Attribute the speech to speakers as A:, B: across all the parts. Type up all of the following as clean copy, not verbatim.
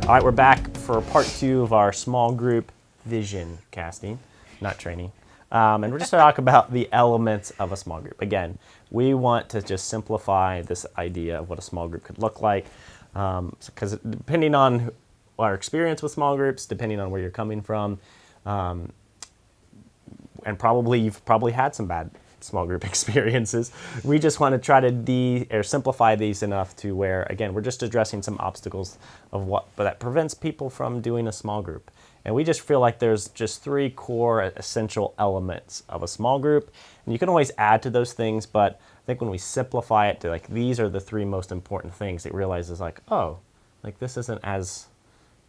A: All right, we're back for part 2 of our small group vision casting, not training. And we're just going to talk about the elements of a small group. Again, we want to just simplify this idea of what a small group could look like. Because depending on our experience with small groups, depending on where you're coming from, and you've probably had some bad small group experiences. We just want to try to simplify these enough to where, again, we're just addressing some obstacles of that prevents people from doing a small group. And we just feel like there's just 3 core essential elements of a small group. And you can always add to those things, but I think when we simplify it to these are the 3 most important things, it realizes this isn't as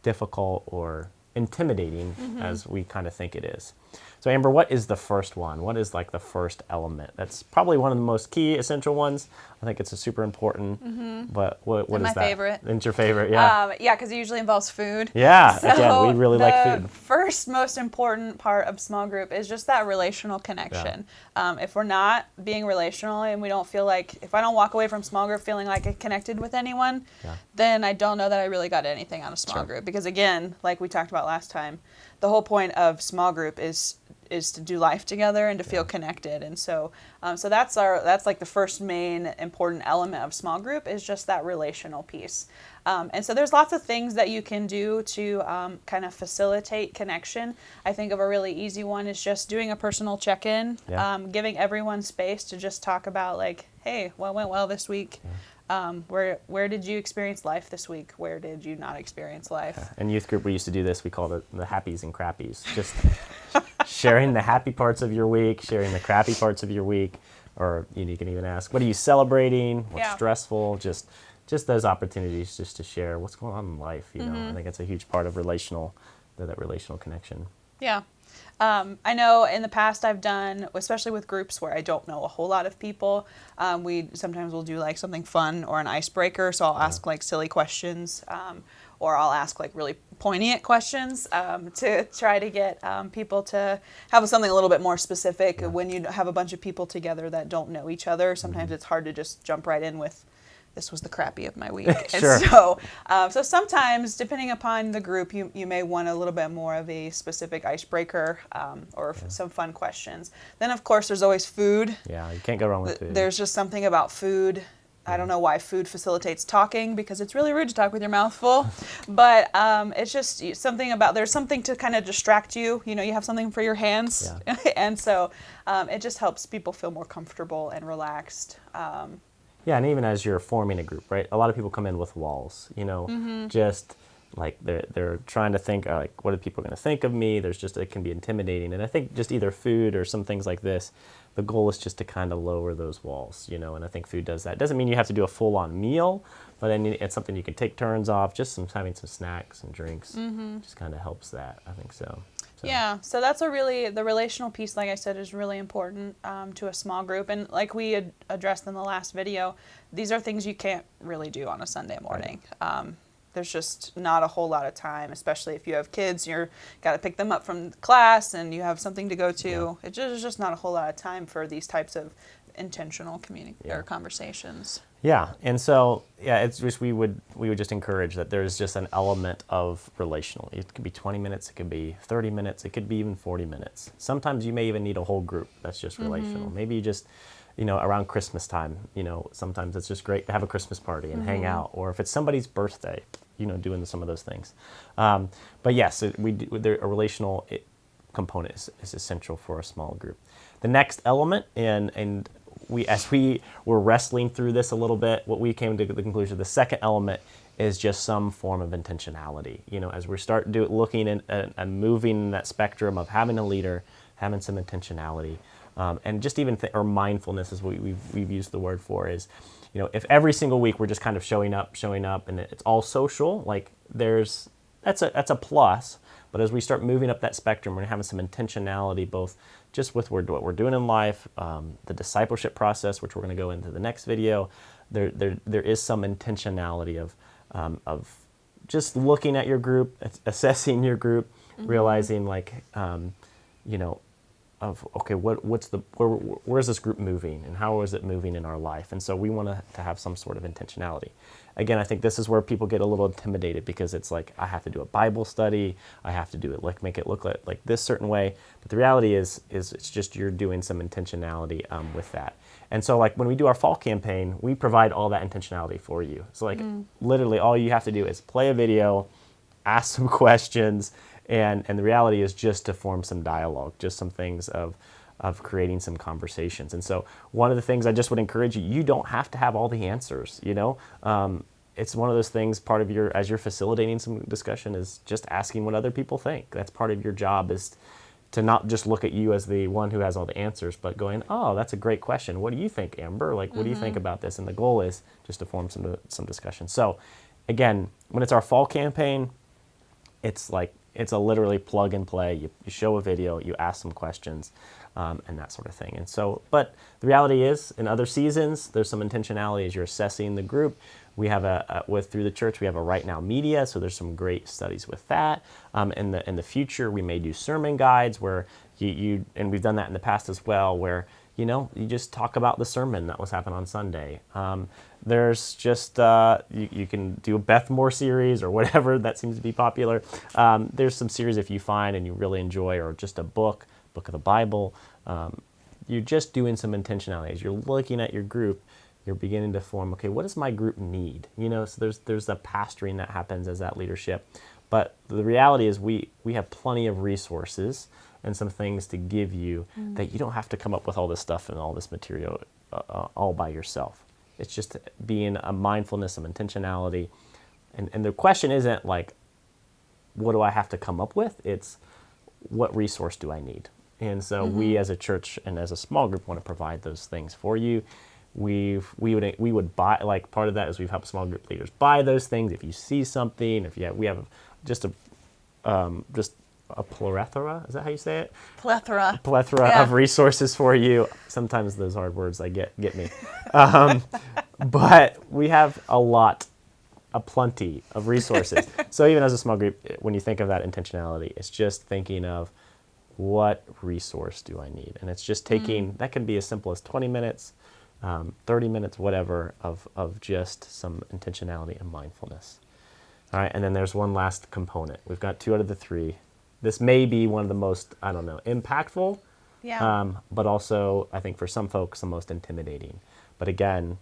A: difficult or intimidating as we kind of think it is. So Amber, what is the first one? What is the first element? That's probably one of the most key essential ones. I think it's a super important, but what is that?
B: My favorite.
A: It's your favorite, yeah.
B: Yeah, because it usually involves food.
A: Yeah,
B: So
A: again, we really like food.
B: The first most important part of small group is just that relational connection. Yeah. If we're not being relational and we don't feel if I don't walk away from small group feeling like I connected with anyone, then I don't know that I really got anything out of small group. Because again, like we talked about last time, the whole point of small group is to do life together and to feel connected. And so that's the first main important element of small group is just that relational piece. And so there's lots of things that you can do to kind of facilitate connection. I think of a really easy one is just doing a personal check-in, giving everyone space to just talk about hey, what went well this week? Where did you experience life this week? Where did you not experience life?
A: In youth group, we used to do this. We called it the happies and crappies. Just sharing the happy parts of your week, sharing the crappy parts of your week, or you can even ask, what are you celebrating? What's stressful? Just those opportunities just to share what's going on in life. I think it's a huge part of that relational connection.
B: Yeah. I know in the past I've done, especially with groups where I don't know a whole lot of people, we sometimes will do something fun or an icebreaker. So I'll ask silly questions, or I'll ask really poignant questions to try to get people to have something a little bit more specific. When you have a bunch of people together that don't know each other, sometimes it's hard to just jump right in with, this was the crappy of my week.
A: Sure.
B: And so sometimes, depending upon the group, you may want a little bit more of a specific icebreaker or some fun questions. Then, of course, there's always food.
A: Yeah, you can't go wrong with food.
B: There's just something about food. I don't know why food facilitates talking, because it's really rude to talk with your mouth full. But it's just something about, there's something to kind of distract you. You have something for your hands. Yeah. And so it just helps people feel more comfortable and relaxed.
A: Yeah, and even as you're forming a group, right? A lot of people come in with walls, just they're trying to think, what are people going to think of me? It can be intimidating. And I think just either food or some things like this, the goal is just to kind of lower those walls, and I think food does that. It doesn't mean you have to do a full-on meal, but then it's something you can take turns off, just having some snacks and drinks just kind of helps that, I think so.
B: Yeah, so that's the relational piece, like I said, is really important to a small group. And like we had addressed in the last video, these are things you can't really do on a Sunday morning. Right. There's just not a whole lot of time, especially if you have kids, you're got to pick them up from class and you have something to go to. Yeah. It's just not a whole lot of time for these types of intentional or conversations.
A: Yeah, and so it's just we would just encourage that there's just an element of relational. It could be 20 minutes, it could be 30 minutes, it could be even 40 minutes. Sometimes you may even need a whole group that's just relational. Maybe you just around Christmas time, sometimes it's just great to have a Christmas party and hang out, or if it's somebody's birthday, doing some of those things. But yes, a relational component is essential for a small group. The next element, and as we were wrestling through this a little bit, what we came to the conclusion, the second element is just some form of intentionality. As we start looking and moving in that spectrum of having a leader, having some intentionality, and just even or mindfulness is what we've used the word for is, if every single week we're just kind of showing up, and it's all social, that's a plus. But as we start moving up that spectrum, we're having some intentionality, both just with what we're doing in life, the discipleship process, which we're going to go into the next video. There is some intentionality of just looking at your group, assessing your group, realizing okay, where's this group moving, and how is it moving in our life? And so we want to have some sort of intentionality. Again, I think this is where people get a little intimidated, because it's like, I have to do a Bible study, I have to do it, like, make it look like this certain way. But the reality is it's just you're doing some intentionality with that. And so, like, when we do our fall campaign, we provide all that intentionality for you. So, like, literally all you have to do is play a video, ask some questions, and the reality is just to form some dialogue, just some things of creating some conversations. And so one of the things I just would encourage you, you don't have to have all the answers, you know? It's one of those things, part of as you're facilitating some discussion, is just asking what other people think. That's part of your job, is to not just look at you as the one who has all the answers, but going, oh, that's a great question. What do you think, Amber? Like, what do you think about this? And the goal is just to form some discussion. So again, when it's our fall campaign, it's a literally plug and play. You show a video, you ask some questions, and that sort of thing. And so, but the reality is, in other seasons, there's some intentionality as you're assessing the group. We have through the church, we have a Right Now Media, so there's some great studies with that. In the future, we may do sermon guides where and we've done that in the past as well, where you just talk about the sermon that was happening on Sunday. There's just, you can do a Beth Moore series or whatever that seems to be popular. There's some series if you find and you really enjoy, or just a book of the Bible. You're just doing some intentionality. As you're looking at your group, you're beginning to form, okay, what does my group need? So there's the pastoring that happens as that leadership. But the reality is we have plenty of resources and some things to give you that you don't have to come up with all this stuff and all this material all by yourself. It's just being a mindfulness of intentionality. And the question isn't like, what do I have to come up with? It's, what resource do I need? And so we as a church and as a small group want to provide those things for you. We would buy, like, part of that is we've helped small group leaders buy those things. If you see something, we have just a plethora, is that how you say it?
B: Plethora
A: Yeah. Of resources for you. Sometimes those hard words get me. But we have a plenty of resources. So even as a small group, when you think of that intentionality, it's just thinking of, what resource do I need? And it's just taking, that can be as simple as 20 minutes, 30 minutes, whatever, of just some intentionality and mindfulness. All right, and then there's one last component. We've got 2 out of the 3. This may be one of the most, impactful, but also, I think for some folks, the most intimidating. But again,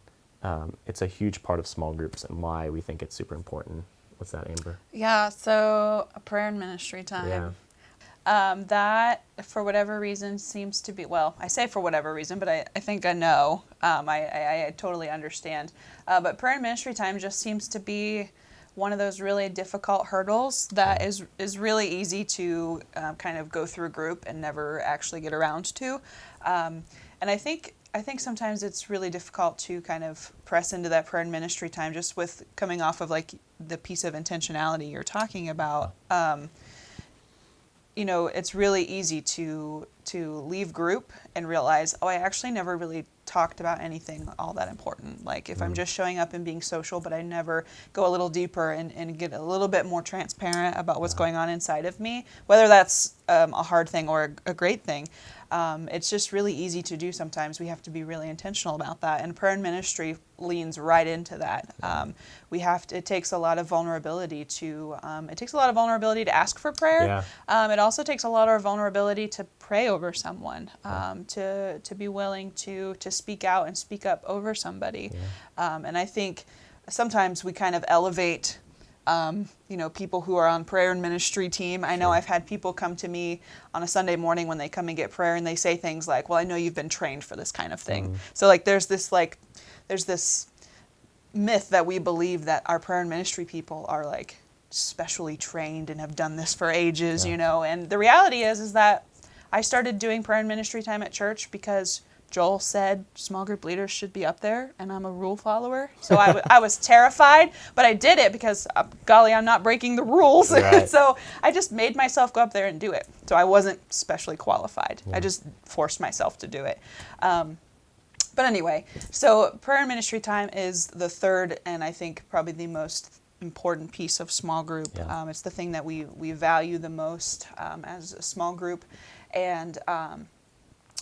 A: it's a huge part of small groups and why we think it's super important. What's that, Amber?
B: Yeah, so a prayer and ministry time.
A: Yeah.
B: That, for whatever reason, seems to be, well, I say for whatever reason, but I think I know. I totally understand. But prayer and ministry time just seems to be one of those really difficult hurdles that is really easy to kind of go through a group and never actually get around to. And I think sometimes it's really difficult to kind of press into that prayer and ministry time, just with coming off of like the piece of intentionality you're talking about. It's really easy to leave group and realize, I actually never really talked about anything all that important. Like if I'm just showing up and being social, but I never go a little deeper and get a little bit more transparent about what's going on inside of me, whether that's a hard thing or a great thing. It's just really easy to do sometimes. We have to be really intentional about that. And prayer and ministry leans right into that. It takes a lot of vulnerability to ask for prayer. Yeah. It also takes a lot of vulnerability to pray over someone, to be willing to speak out and speak up over somebody. Yeah. And I think sometimes we kind of elevate people who are on prayer and ministry team. I know I've had people come to me on a Sunday morning when they come and get prayer, and they say things like, well, I know you've been trained for this kind of thing. So like there's this myth that we believe that our prayer and ministry people are like specially trained and have done this for ages, and the reality is that I started doing prayer and ministry time at church because Joel said small group leaders should be up there, and I'm a rule follower. So I was terrified, but I did it because, golly, I'm not breaking the rules. Right. So I just made myself go up there and do it. So I wasn't specially qualified. Yeah. I just forced myself to do it. But anyway, so prayer and ministry time is the third and I think probably the most important piece of small group. Yeah. It's the thing that we value the most as a small group. And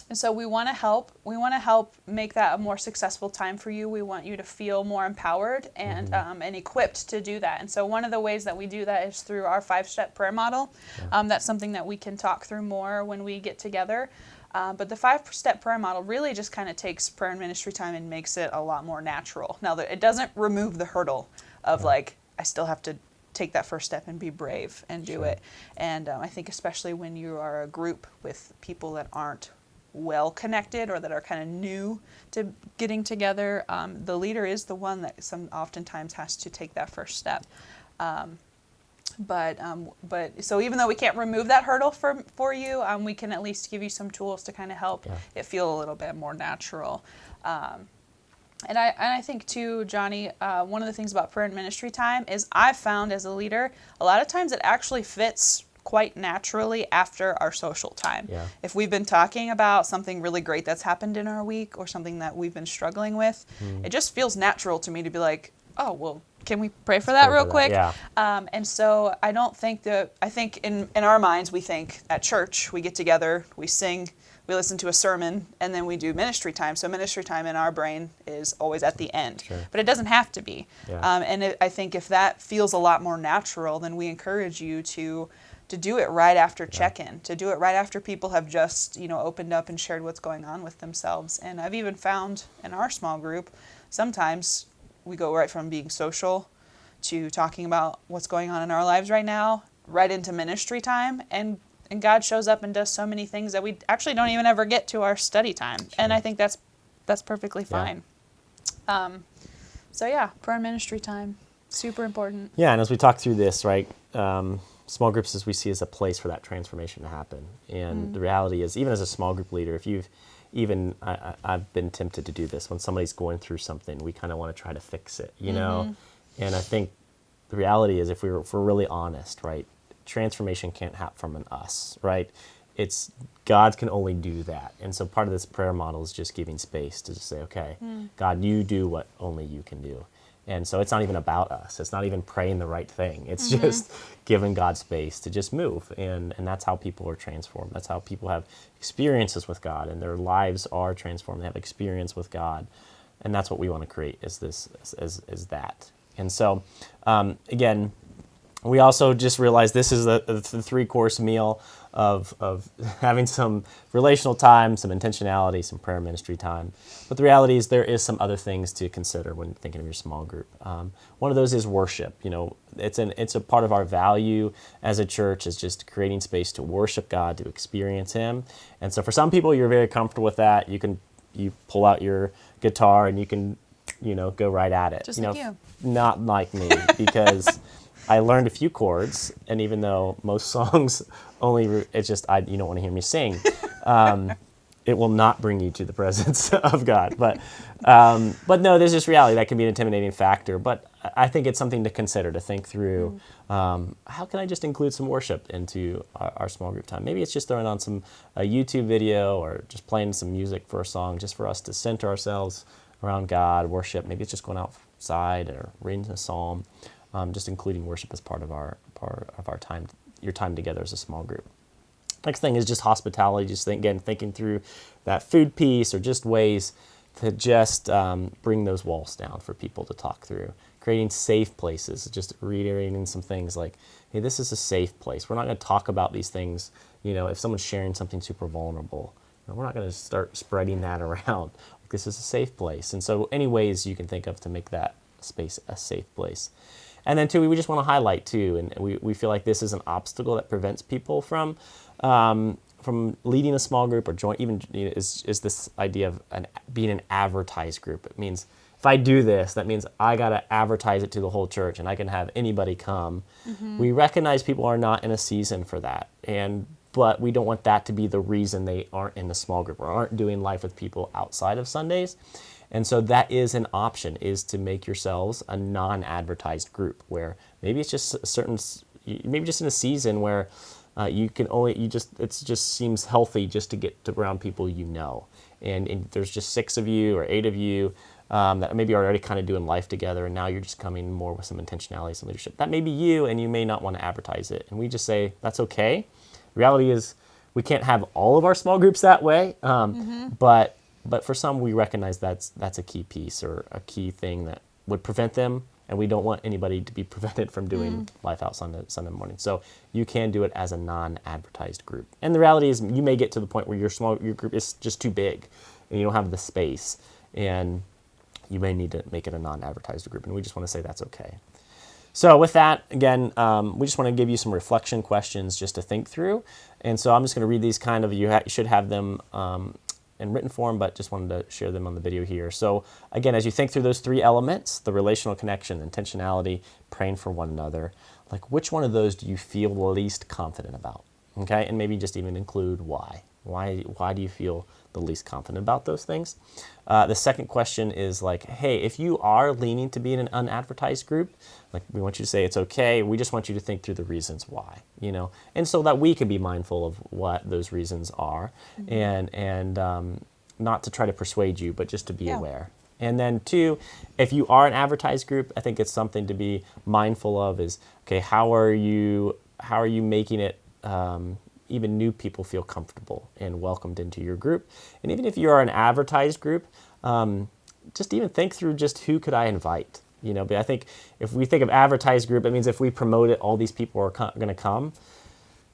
B: And so we want to help. We want to help make that a more successful time for you. We want you to feel more empowered and and equipped to do that. And so one of the ways that we do that is through our 5-step prayer model. That's something that we can talk through more when we get together. But the 5-step prayer model really just kind of takes prayer and ministry time and makes it a lot more natural. Now, it doesn't remove the hurdle of like, I still have to take that first step and be brave and do it. And I think especially when you are a group with people that aren't well connected or that are kind of new to getting together, the leader is the one that oftentimes has to take that first step. But so even though we can't remove that hurdle for you, we can at least give you some tools to kind of help it feel a little bit more natural. And I think too, Johnny, one of the things about prayer and ministry time is I've found as a leader, a lot of times it actually fits quite naturally after our social time.
A: Yeah.
B: If we've been talking about something really great that's happened in our week or something that we've been struggling with, it just feels natural to me to be like, oh, well, can we pray for that real quick?
A: Yeah.
B: And so I think in our minds, we think at church, we get together, we sing, we listen to a sermon, and then we do ministry time. So ministry time in our brain is always at the end.
A: Sure.
B: But it doesn't have to be.
A: Yeah.
B: I think if that feels a lot more natural, then we encourage you to do it right after check-in, to do it right after people have just, opened up and shared what's going on with themselves. And I've even found in our small group, sometimes we go right from being social to talking about what's going on in our lives right now, right into ministry time, and God shows up and does so many things that we actually don't even ever get to our study time. Sure. And I think that's perfectly fine. So yeah, prayer and ministry time, super important.
A: Yeah, and as we talk through this, right, small groups as we see as a place for that transformation to happen. And the reality is, even as a small group leader, if you've I've been tempted to do this when somebody's going through something, we kind of want to try to fix it, know? And I think the reality is if we're really honest, right, transformation can't happen from an us, right? It's God can only do that. And so part of this prayer model is just giving space to just say, okay, God, you do what only you can do. And so it's not even about us. It's not even praying the right thing. It's just giving God space to just move. And that's how people are transformed. That's how people have experiences with God, and their lives are transformed. They have experience with God. And that's what we want to create is that. And so, again, we also just realized this is the 3-course meal of having some relational time, some intentionality, some prayer ministry time. But the reality is there is some other things to consider when thinking of your small group. One of those is worship. It's a part of our value as a church is just creating space to worship God, to experience Him. And so for some people, you're very comfortable with that. You pull out your guitar and you can, go right at it.
B: Just like you.
A: Not like me, because I learned a few chords, and even though most songs it's just you don't want to hear me sing, it will not bring you to the presence of God. But no, there's just reality that can be an intimidating factor. But I think it's something to consider, to think through. How can I just include some worship into our small group time? Maybe it's just throwing on a YouTube video or just playing some music for a song, just for us to center ourselves around God, worship. Maybe it's just going outside or reading a psalm. Just including worship as part of our time, your time together as a small group. Next thing is just hospitality. Just thinking through that food piece, or just ways to just bring those walls down for people to talk through. Creating safe places. Just reiterating some things like, hey, this is a safe place. We're not going to talk about these things. If someone's sharing something super vulnerable, we're not going to start spreading that around. This is a safe place. And so, any ways you can think of to make that space a safe place. And then, too, we just want to highlight, too, and we feel like this is an obstacle that prevents people from leading a small group or join, even is this idea of being an advertised group. It means if I do this, that means I got to advertise it to the whole church and I can have anybody come. We recognize people are not in a season for that, but we don't want that to be the reason they aren't in the small group or aren't doing life with people outside of Sundays. And so that is an option, is to make yourselves a non-advertised group where maybe it's just maybe just in a season where it just seems healthy just to get around people and there's just 6 of you or 8 of you that maybe are already kind of doing life together, and now you're just coming more with some intentionality, some leadership. That may be you, and you may not want to advertise it. And we just say, that's okay. The reality is We can't have all of our small groups that way, but for some, we recognize that's a key piece or a key thing that would prevent them, and we don't want anybody to be prevented from doing Life Out Sunday morning. So you can do it as a non-advertised group. And the reality is you may get to the point where your group is just too big and you don't have the space, and you may need to make it a non-advertised group, and we just want to say that's okay. So with that, again, we just want to give you some reflection questions just to think through. And so I'm just going to read these kind of, you should have them in written form, but just wanted to share them on the video here. So again, as you think through those three elements, the relational connection, intentionality, praying for one another, like which one of those do you feel the least confident about? Okay, and maybe just even include why. Why do you feel the least confident about those things? The second question is like, hey, if you are leaning to be in an unadvertised group, like we want you to say it's okay. We just want you to think through the reasons why, and so that we can be mindful of what those reasons are, and not to try to persuade you, but just to be aware. And then two, if you are an advertised group, I think it's something to be mindful of is, okay, how are you making it even new people feel comfortable and welcomed into your group? And even if you are an advertised group, just even think through just who could I invite? But I think if we think of advertised group, it means if we promote it, all these people are going to come.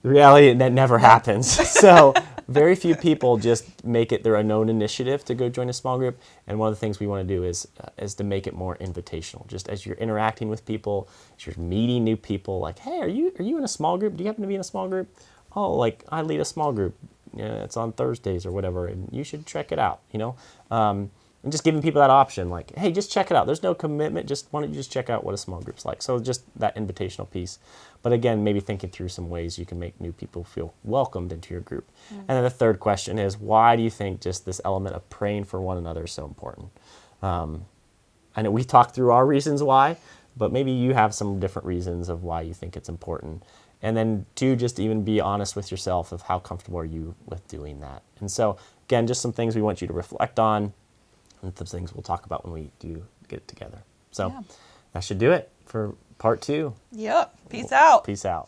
A: The reality, that never happens. So very few people just make it their own initiative to go join a small group. And one of the things we want to do is to make it more invitational. Just as you're interacting with people, as you're meeting new people, like, hey, are you in a small group? Do you happen to be in a small group? Oh, like I lead a small group. It's on Thursdays or whatever, and you should check it out. And just giving people that option, like, hey, just check it out. There's no commitment. Why don't you just check out what a small group's like? So just that invitational piece. But again, maybe thinking through some ways you can make new people feel welcomed into your group. And then the third question is, why do you think just this element of praying for one another is so important? I know we talked through our reasons why, but maybe you have some different reasons of why you think it's important. And then two, just even be honest with yourself of how comfortable are you with doing that. And so again, just some things we want you to reflect on, and some things we'll talk about when we do get it together. So that should do it for part 2.
B: Yep. Peace out.
A: Peace out.